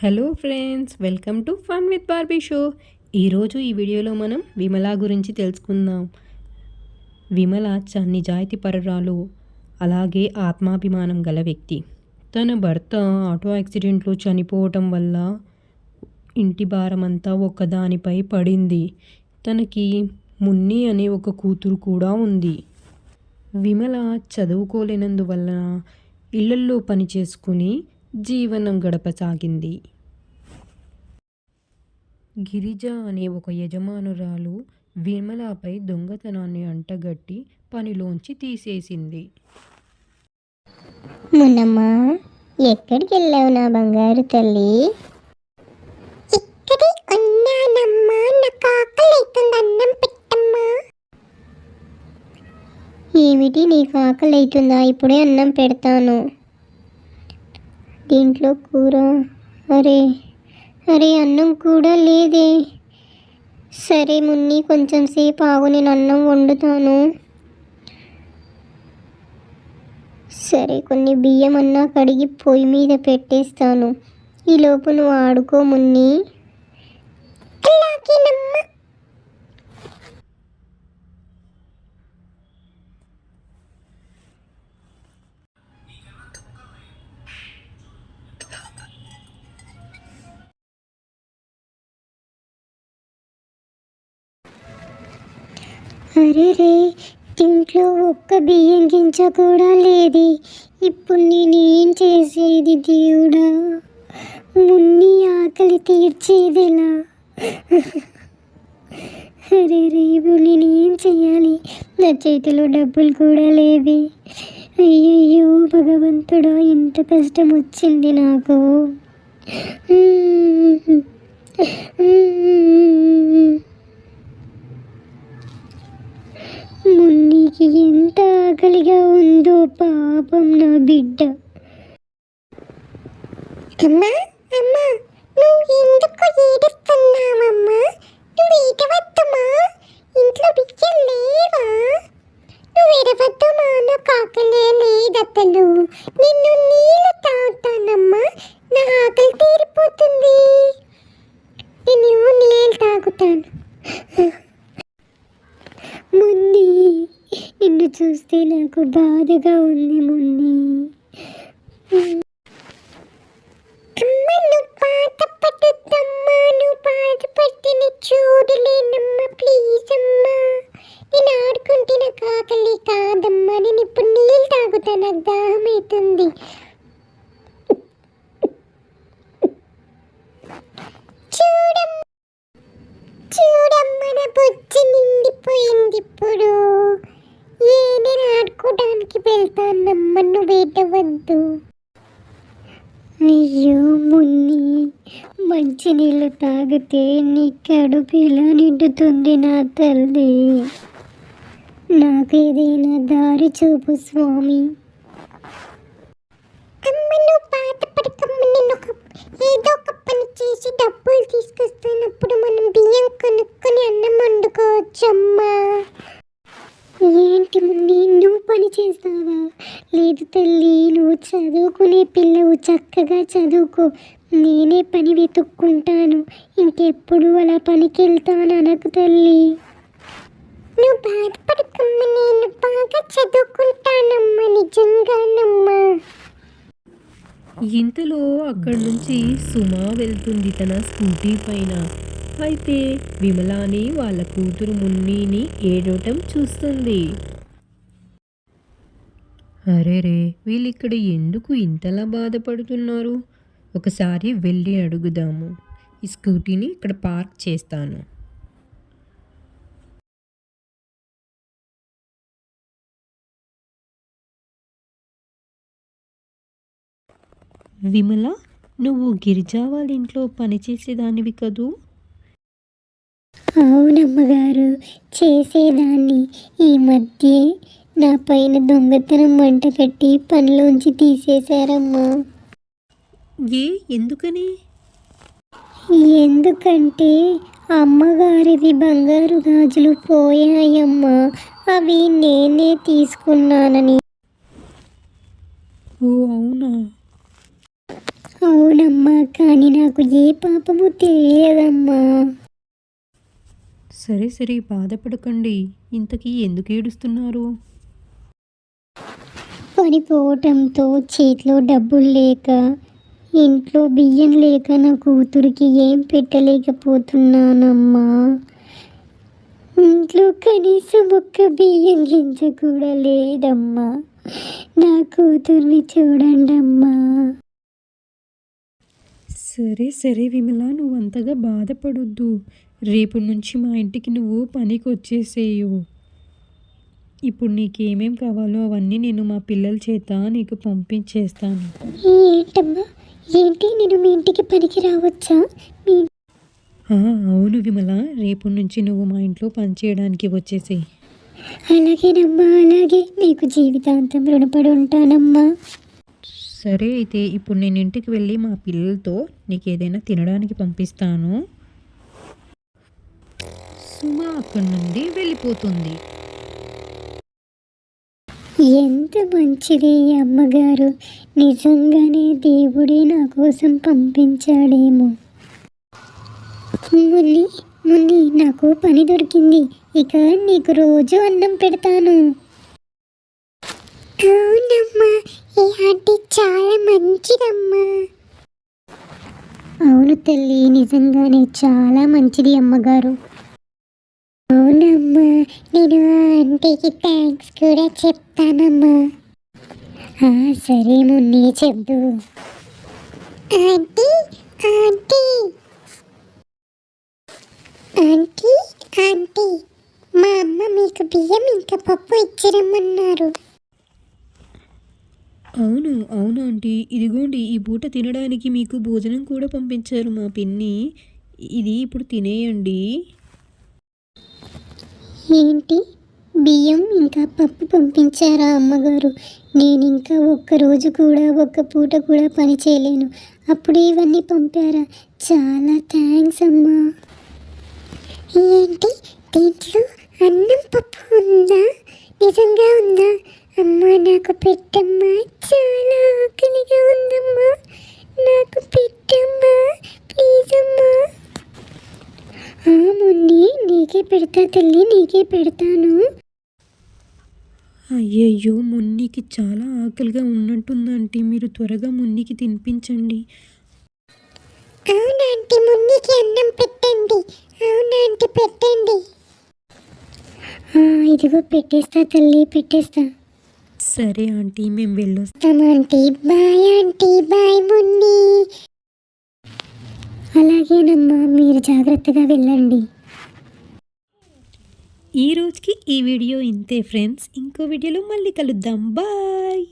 Hello friends, welcome to fun with Barbie show. ఈరోజు ఈ వీడియోలో మనం విమల గురించి తెలుసుకుందాం. విమల నిజాయితీ పరురాలు, అలాగే ఆత్మాభిమానం గల వ్యక్తి. తన భర్త ఆటో యాక్సిడెంట్లో చనిపోవటం వల్ల ఇంటి భారమంతా ఒక్కదానిపై పడింది. తనకి మున్ని అనే ఒక కూతురు కూడా ఉంది. విమల చదువుకోలేనందువల్ల ఇళ్లల్లో పని చేసుకుని జీవనం గడపసాగింది. గిరిజ అనే ఒక యజమానురాలు విమలపై దొంగతనాన్ని అంటగట్టి పనిలోంచి తీసేసింది. మున్నమ్మా, ఎక్కడికి వెళ్ళావు నా బంగారు తల్లి? ఇక్కడే ఉన్నానమ్మా, నాకు ఆకలైతుంది, అన్నం పెట్టమ్మా. ఏమిటి, నీకు ఆకలి అవుతుందా? ఇప్పుడే అన్నం పెడతాను. దీంట్లో కూర, అరే అరే అన్నం కూడా లేదే. సరే మున్ని, కొంచెం సేపు ఆగు, నేను అన్నం వండుతాను. సరే, కొన్ని బియ్యం అన్నా కడిగి పొయ్యి మీద పెట్టేస్తాను. ఈలోపు నువ్వు ఆడుకో మున్ని. అరే రే, దీంట్లో ఒక్క బియ్యం గింజ కూడా లేదు. ఇప్పుడు నేనేం చేసేది దేవుడా? మున్ని ఆకలి తీర్చేదిలా? అరే రే, ఇప్పుడు నేనేం చేయాలి? నా చేతిలో డబ్బులు కూడా లేవి. అయ్యయ్యో భగవంతుడా, ఇంత కష్టం వచ్చింది నాకు. మున్నికి ఎంత ఆకలిగా ఉందో పాపం నా బిడ్డ. అమ్మా అమ్మా, నువ్వు ఎందుకు ఏడుస్తున్నావమ్మా? నువ్వు ఏడవద్దమ్మా, ఇంట్లో బియ్యం లేవా? నువ్వు ఏడవద్దమ్మా, నాకు ఆకలే లేదతలు. నిన్ను నీళ్ళు తాగుతానమ్మా, నా ఆకలి తీరిపోతుంది. నేను నీళ్ళు తాగుతాను. మున్ని, నిన్ను చూస్తే నాకు బాధగా ఉంది మున్ని. అమ్మ, నువ్వు బాధపడద్దమ్మా, నువ్వు బాధపడితే చూడలేనమ్మా, ప్లీజ్ అమ్మా. నేను ఆడుకుంటే నాకు ఆకలి కాదమ్మా. నేను ఇప్పుడు నీళ్ళు తాగుతా, నాకు దాహం అవుతుంది. చూడమ్మా, నా బుజ్జి నిండిపోయింది. ఇప్పుడు నేను ఆడుకోవడానికి వెళ్తానమ్మా, నువ్వు ఏడవద్దు. అయ్యో మున్ని, మంచి నీళ్ళు తాగితే నీ కడుపు ఎలా నిండుతుంది నా తల్లి? నాకు ఏదైనా దారి చూపు స్వామి. అమ్మ, నువ్వు బాధపడకమ్మ, నేను ఏదో ఒక పని చేసి డబ్బులు తీసుకొస్తున్నప్పుడు మనం బియ్యం కొనుక్కొని అన్నం వండుకోవచ్చమ్మా. ఏంటి మున్ని, నువ్వు పని చేస్తావా? లేదు తల్లి, నువ్వు చదువుకునే పిల్లవు, చక్కగా చదువుకో. నేనే పని వెతుక్కుంటాను. ఇంకెప్పుడు అలా పనికి వెళ్తాను అనకు తల్లి. నువ్వు బాధపడకమ్మ, నేను బాగా చదువుకుంటానమ్మా, నిజంగానమ్మా. ఇంతలో అక్కడి నుంచి సుమా వెళ్తుంది తన స్కూటీ పైన. అయితే విమలాని వాళ్ళ కూతురు మున్నిని ఏడవటం చూస్తుంది. అరే రే, వీళ్ళిక్కడ ఎందుకు ఇంతలా బాధపడుతున్నారు? ఒకసారి వెళ్ళి అడుగుదాము. ఈ స్కూటీని ఇక్కడ పార్క్ చేస్తాను. విమల, నువ్వు గిరిజా వాళ్ళ ఇంట్లో పనిచేసేదానివి కదూ? అవునమ్మగారు, చేసేదాన్ని. ఈ మధ్య నా పైన దొంగతనం మంట కట్టి పనిలోంచి తీసేశారమ్మా. ఎందుకని? ఎందుకంటే అమ్మగారివి బంగారు గాజులు పోయాయమ్మా, అవి నేనే తీసుకున్నానని. ఓ అవునా? అవునమ్మా, కానీ నాకు ఏ పాపము తెలియదమ్మా. సరే సరే బాధపడకండి. ఇంతకీ ఎందుకు ఏడుస్తున్నారు? పడిపోవటంతో చేతిలో డబ్బులు లేక, ఇంట్లో బియ్యం లేక నా కూతురికి ఏం పెట్టలేకపోతున్నానమ్మా. ఇంట్లో కనీసం ఒక్క బియ్యం గింజ కూడా లేదమ్మా. నా కూతుర్ని చూడండి అమ్మా. సరే సరే విమల, నువ్వు అంతగా బాధపడొద్దు. రేపు నుంచి మా ఇంటికి నువ్వు పనికి వచ్చేసేయు. ఇప్పుడు నీకేమేం కావాలో అవన్నీ నేను మా పిల్లల చేత నీకు పంపించేస్తాను. ఏంటమ్మా, ఏంటి నేను మీ ఇంటికి పనికి రావచ్చా? అవును విమల, రేపు నుంచి నువ్వు మా ఇంట్లో పని చేయడానికి వచ్చేసేయి. అలాగేనమ్మా, అలాగే. మీకు జీవితాంతం రుణపడి ఉంటానమ్మా. సరే అయితే ఇప్పుడు నేను ఇంటికి వెళ్ళి మా పిల్లలతో నీకు ఏదైనా తినడానికి పంపిస్తాను. సుమ అక్కడి నుండి వెళ్ళిపోతుంది. ఎంత మంచిది ఈ అమ్మగారు. నిజంగానే దేవుడే నా కోసం పంపించాడేమో. మున్ని మున్ని, నాకు పని దొరికింది. ఇక నీకు రోజు అన్నం పెడతాను. అవునమ్మా, ఈ ఆంటీ చాలా మంచిదమ్మా. అవును తల్లి, నిజంగానే చాలా మంచిది అమ్మగారు. అవునమ్మా, నేను ఆ ఆంటీకి థ్యాంక్స్ కూడా చెప్తానమ్మా. సరే మున్ని, చెప్దు. ఆంటీ ఆంటీ ఆంటీ ఆంటీ, మా అమ్మ మీకు బియ్యం ఇంకా పప్పు ఇచ్చిరమ్మన్నారు. అవును అవును ఆంటీ, ఇదిగోండి ఈ పూట తినడానికి మీకు భోజనం కూడా పంపించారు మా పిన్ని. ఇది ఇప్పుడు తినేయండి. ఏంటి, బియ్యం ఇంకా పప్పు పంపించారా అమ్మగారు? నేను ఇంకా ఒక్కరోజు కూడా ఒక్క పూట కూడా పని చేయలేను, అప్పుడే ఇవన్నీ పంపారా? చాలా థ్యాంక్స్ అమ్మా. ఏంటి, దీంట్లో అన్నం పప్పు ఉందా? నిజంగా ఉందా? అమ్మా నాకు పెట్టమ్మా, చాలా ఆకలిగా ఉందమ్మా. నాకు పెట్టమ్మా, ప్లీజ్ అమ్మా. మున్ని, నీకే పెడతా తల్లి, నీకే పెడతాను. అయ్యయ్యో, మున్నికి చాలా ఆకలిగా ఉన్నట్టుందంటే మీరు త్వరగా మున్నికి తినిపించండి. అవునంటే మున్నికి అన్నం పెట్టండి. అవునంటే పెట్టండి. ఇదిగో పెట్టేస్తా తల్లి, పెట్టేస్తా. సరే ఆంటీ, మేము వెళ్ళొస్తాం. Aunty bye, aunty bye Munni. అలాగేనమ్మా, మీరు జాగ్రత్తగా వెళ్ళండి. ఈ రోజుకి ఈ వీడియో ఇంతే ఫ్రెండ్స్. ఇంకో వీడియోలో మళ్ళీ కలుద్దాం. బాయ్.